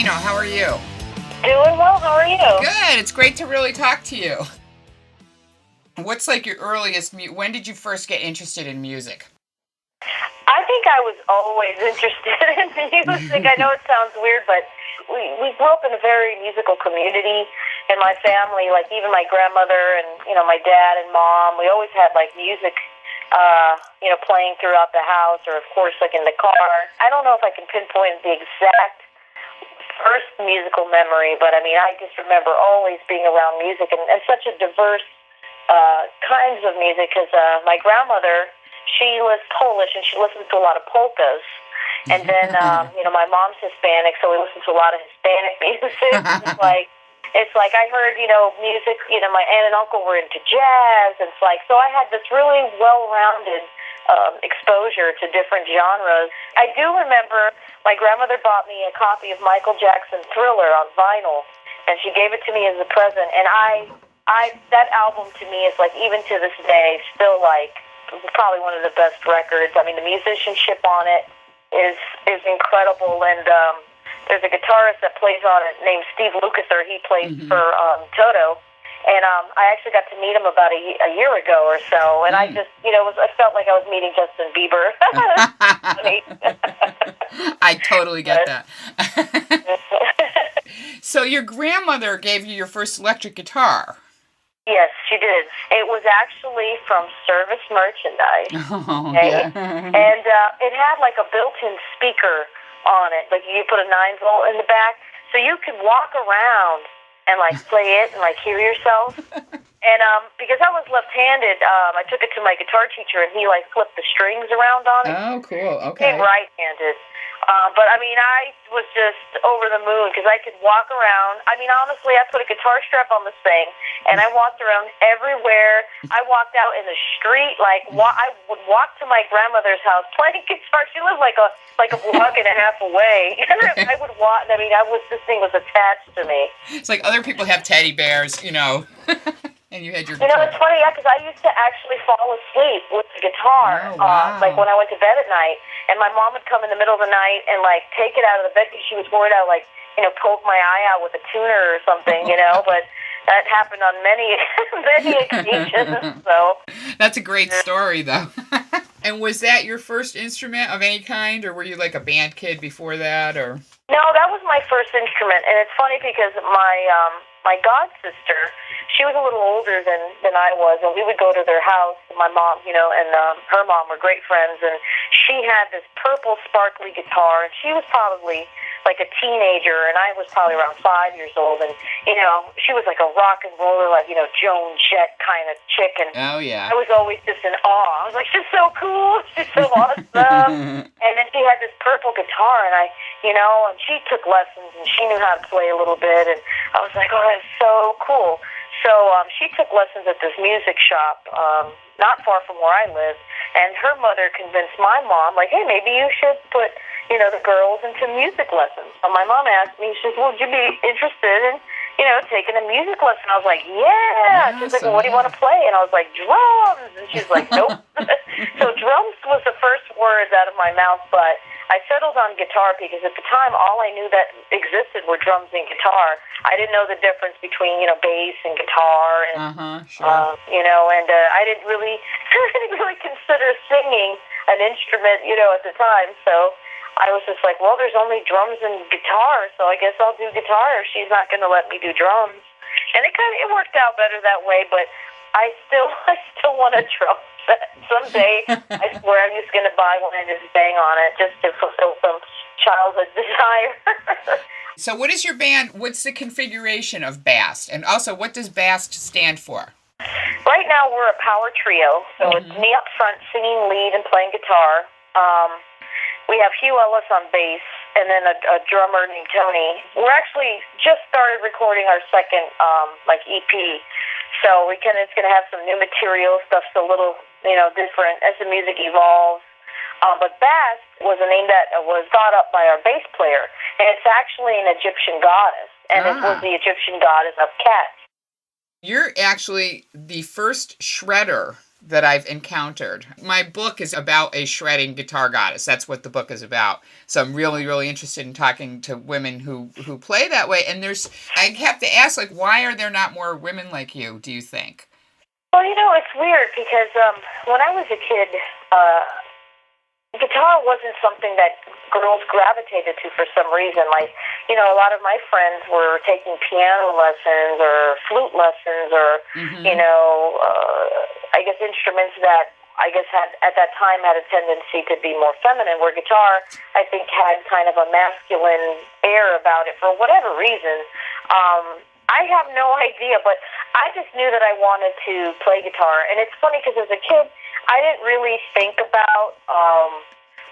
Bogino. How are you? Doing well. How are you? Good. It's great to really talk to you. What's like your earliest when did you first get interested in music? I think I was always interested in music. I know it sounds weird, but we grew up in a very musical community in my family. Like even my grandmother and my dad and mom, we always had like music, playing throughout the house, or of course like in the car. I don't know if I can pinpoint the exact first musical memory, but I mean I just remember always being around music and such a diverse kinds of music. Because my grandmother, she was Polish and she listened to a lot of polkas. And then, my mom's Hispanic, so we listened to a lot of Hispanic music. It's like I heard, music, my aunt and uncle were into jazz. It's like, so I had this really well-rounded exposure to different genres. I do remember my grandmother bought me a copy of Michael Jackson's Thriller on vinyl, and she gave it to me as a present. And that album to me is like, even to this day, still like probably one of the best records. I mean, the musicianship on it is incredible, and there's a guitarist that plays on it named Steve Lukather. He plays for Toto, and I actually got to meet him about a year ago or so, and I just, I felt like I was meeting Justin Bieber. I totally get that. So your grandmother gave you your first electric guitar. Yes, she did. It was actually from Service Merchandise. Oh, okay? yeah. And it had like a built-in speaker on it. Like you put a 9-volt in the back, so you could walk around and like play it and like hear yourself. And because I was left-handed, I took it to my guitar teacher, and he like flipped the strings around on it. Oh, cool. Okay. I'm right-handed. But I mean, I was just over the moon because I could walk around. I mean, honestly, I put a guitar strap on this thing, and I walked around everywhere. I walked out in the street, like I would walk to my grandmother's house playing guitar. She lived like a block and a half away. I would walk. I mean, this thing was attached to me. It's like other people have teddy bears, and you had your guitar. It's funny, because I used to actually fall asleep with the guitar, Oh, wow. like when I went to bed at night, and my mom would come in the middle of the night and like take it out of the bed because she was worried I would poke my eye out with a tuner or something, but that happened on many occasions. So That's a great story, though. And was that your first instrument of any kind, or were you like a band kid before that, or? No, that was my first instrument, and it's funny because my god sister, she was a little older than I was, and we would go to their house. My mom, and her mom were great friends, and she had this purple sparkly guitar, and she was probably like a teenager, and I was probably around 5 years old, and she was like a rock and roller, like Joan Jett kind of chick, and Oh, yeah. I was always just in awe. I was like, she's so cool, she's so awesome. And then she had this purple guitar, and and she took lessons, and she knew how to play a little bit, and I was like, oh, that's so cool. So she took lessons at this music shop not far from where I live, and her mother convinced my mom, like, hey, maybe you should put the girls into music lessons. So my mom asked me, she says, well, would you be interested in taking a music lesson? I was like, yeah. She's like, well, what do you want to play? And I was like, drums. And she's like, nope. So drums was the first words out of my mouth, but I settled on guitar because at the time all I knew that existed were drums and guitar. I didn't know the difference between bass and guitar, and Sure. and I didn't really consider singing an instrument, at the time. So I was just like, well, there's only drums and guitar, so I guess I'll do guitar if she's not going to let me do drums. And it worked out better that way, but I still want a drum set. Someday, I swear I'm just going to buy one and just bang on it just to fulfill some childhood desire. So what is your band, what's the configuration of BAST? And also, what does BAST stand for? Right now, we're a power trio, so it's me up front singing lead and playing guitar. We have Hugh Ellis on bass, and then a drummer named Tony. We're actually just started recording our second EP, so it's going to have some new material. Stuff's a little different as the music evolves. But BAST was a name that was thought up by our bass player, and it's actually an Egyptian goddess, and it was the Egyptian goddess of cats. You're actually the first shredder that I've encountered. My book is about a shredding guitar goddess. That's what the book is about. So I'm really, really interested in talking to women who play that way. And I have to ask, like, why are there not more women like you, do you think? Well, it's weird because when I was a kid, guitar wasn't something that girls gravitated to for some reason. Like, a lot of my friends were taking piano lessons or flute lessons or, I guess instruments that I guess at that time had a tendency to be more feminine, where guitar, I think, had kind of a masculine air about it for whatever reason. I have no idea, but I just knew that I wanted to play guitar. And it's funny because as a kid, I didn't really think about,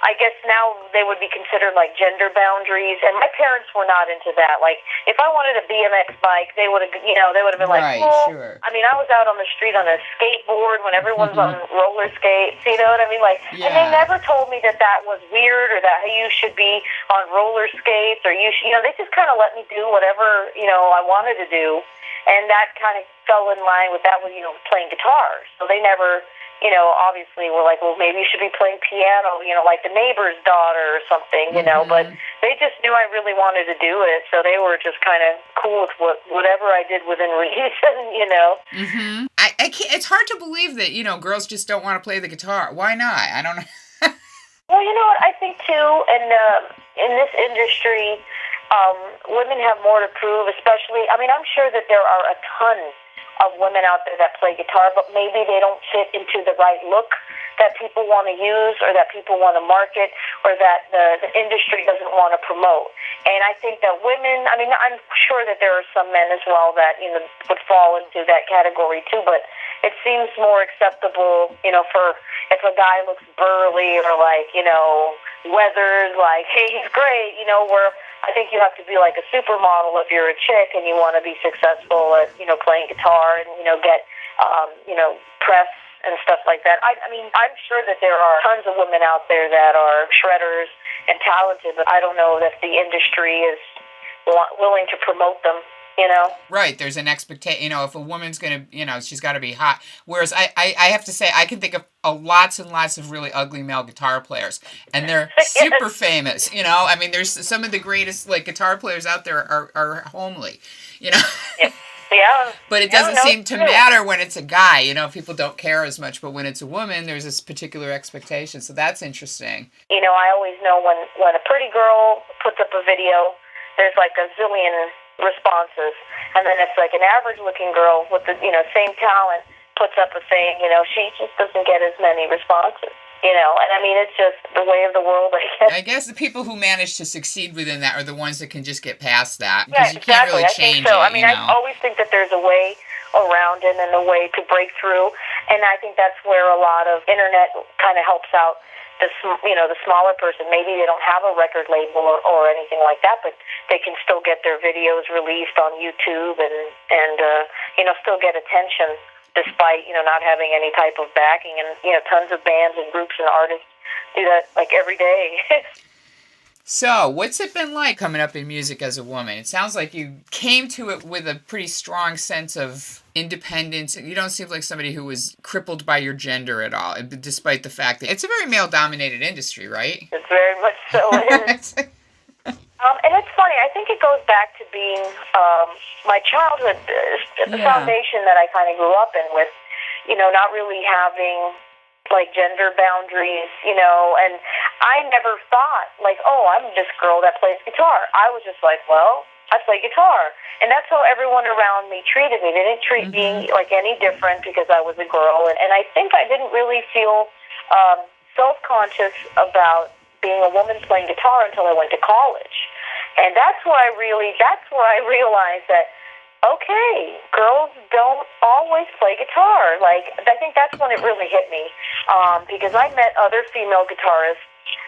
I guess now they would be considered like gender boundaries. And my parents were not into that. Like, if I wanted a BMX bike, they would have, they would have been like, right, sure. I mean, I was out on the street on a skateboard when everyone's on roller skates, you know what I mean? Like, yeah. And they never told me that was weird or that you should be on roller skates or they just kind of let me do whatever, I wanted to do. And that kind of fell in line with that with, playing guitar. So they never, obviously were like, well, maybe you should be playing piano, like the neighbor's daughter or something, but they just knew I really wanted to do it. So they were just kind of cool with whatever I did within reason, I can't, it's hard to believe that, girls just don't want to play the guitar. Why not? I don't know. Well, you know what, I think too, and in this industry, women have more to prove, especially, I mean, I'm sure that there are a ton of women out there that play guitar, but maybe they don't fit into the right look that people want to use or that people want to market or that the industry doesn't want to promote. And I think that women, I mean, I'm sure that there are some men as well that, would fall into that category too, but it seems more acceptable, for if a guy looks burly or like, weathered, like, hey, he's great, where I think you have to be like a supermodel if you're a chick and you want to be successful at, playing guitar and, get, press and stuff like that. I mean, I'm sure that there are tons of women out there that are shredders and talented, but I don't know if the industry is willing to promote them. Right, there's an expectation, if a woman's going to, she's got to be hot. Whereas I have to say, I can think of lots and lots of really ugly male guitar players, and they're super famous, I mean, there's some of the greatest, like, guitar players out there are homely, Yeah. But it doesn't seem to matter when it's a guy, people don't care as much, but when it's a woman, there's this particular expectation, so that's interesting. I always know when a pretty girl puts up a video, there's like a zillion responses, and then it's like an average looking girl with the same talent puts up a thing, she just doesn't get as many responses, and I mean, it's just the way of the world, I guess. I guess the people who manage to succeed within that are the ones that can just get past that, because you can't really change it. I mean, I always think that there's a way around it and a way to break through, and I think that's where a lot of internet kind of helps out the smaller person. Maybe they don't have a record label or anything like that, but they can still get their videos released on YouTube and still get attention despite, not having any type of backing. And, tons of bands and groups and artists do that like every day. So, what's it been like coming up in music as a woman? It sounds like you came to it with a pretty strong sense of independence. You don't seem like somebody who was crippled by your gender at all, despite the fact that it's a very male-dominated industry, right? It's very much so. It is. And it's funny, I think it goes back to being my childhood, the foundation that I kind of grew up in with, not really having like gender boundaries, and I never thought like, oh, I'm this girl that plays guitar. I was just like, well, I play guitar. And that's how everyone around me treated me. They didn't treat me like any different because I was a girl. And I think I didn't really feel self-conscious about being a woman playing guitar until I went to college. And that's where I realized that, okay, girls don't always play guitar. Like, I think that's when it really hit me, because I met other female guitarists,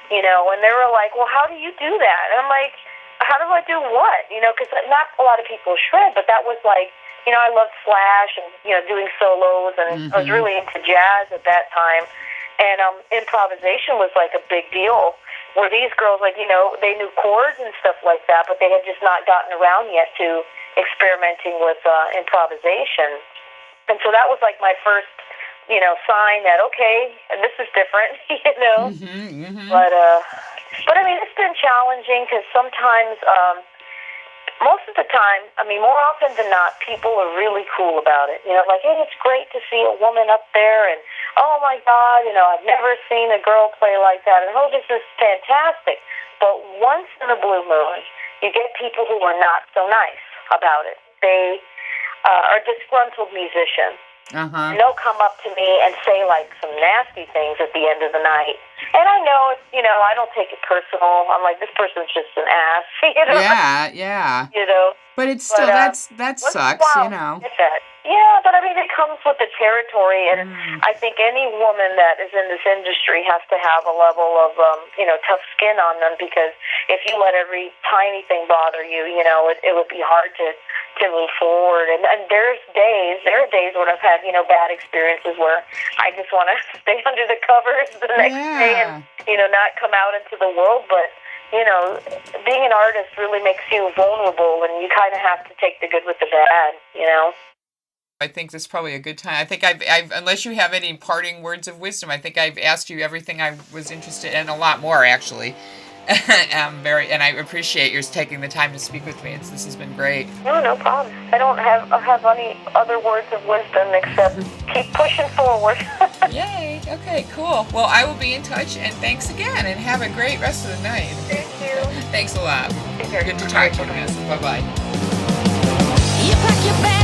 and they were like, well, how do you do that? And I'm like, how do I do what? Because not a lot of people shred, but that was like, I loved Slash and, doing solos, and I was really into jazz at that time. And improvisation was like a big deal, where these girls, like, they knew chords and stuff like that, but they had just not gotten around yet to experimenting with improvisation. And so that was like my first sign that, okay, this is different, But I mean, it's been challenging because sometimes, most of the time, I mean, more often than not, people are really cool about it. Like, hey, it's great to see a woman up there, and oh my God, I've never seen a girl play like that, and oh, this is fantastic. But once in a blue moon, you get people who are not so nice about it. They are disgruntled musicians. Uh-huh. And they'll come up to me and say, like, some nasty things at the end of the night. And I know, I don't take it personal. I'm like, this person's just an ass, Yeah. But it's still, that sucks, Yeah, but I mean, it comes with the territory, and I think any woman that is in this industry has to have a level of, tough skin on them, because if you let every tiny thing bother you, it would be hard to move forward. And there are days when I've had, bad experiences where I just want to stay under the covers the next day and, not come out into the world, but being an artist really makes you vulnerable, and you kind of have to take the good with the bad, I think this is probably a good time. I think I've unless you have any parting words of wisdom, I think I've asked you everything I was interested in, a lot more actually. And I appreciate yours taking the time to speak with me. This has been great. No problem. I don't have any other words of wisdom except keep pushing forward. Yay. Okay, cool. Well, I will be in touch, and thanks again, and have a great rest of the night. Thank you. Thanks a lot. Good to talk to you, Vanessa. Bye-bye. You pack your bag.